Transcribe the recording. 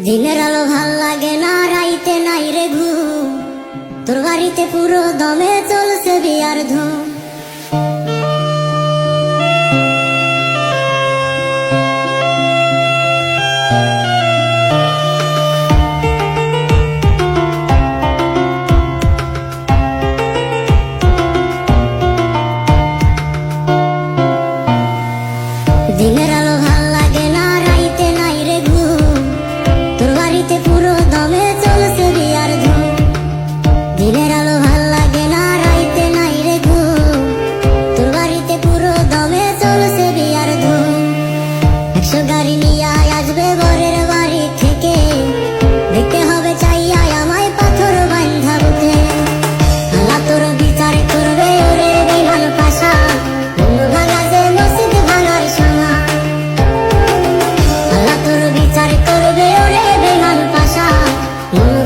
দিনের আলো ভাল লাগে না, রাইতে নাই রে ঘুম। তোর বাড়িতে পুরো দমে চলছে বিয়ার ধুম। দিনের আলো ভাল লাগে না, রাইতে নাই রে ঘুম। তোর বাড়িতে পুরো দমে চলছে বিয়ার ধুম। দিনের আলো ভাল লাগে না, রাইতে নাই রে ঘুম। তোর বাড়িতে পুরো দমে চলছে বিয়ার ধুম। 100 গাড়ি নিয়ে আসবে বরের বাড়ি থেকে, দেখতে হবে চাইয়া আমায় পাথর বান্ধা বুকে। আল্লাহ তোর বিচার করবে ওরে বেঈমান পাশা, বন্ধু ভাঙা যে মসজিদ ভাঙার সমান। আল্লাহ তোর বিচার করবে ওরে বেঈমান পাশা, বন্ধু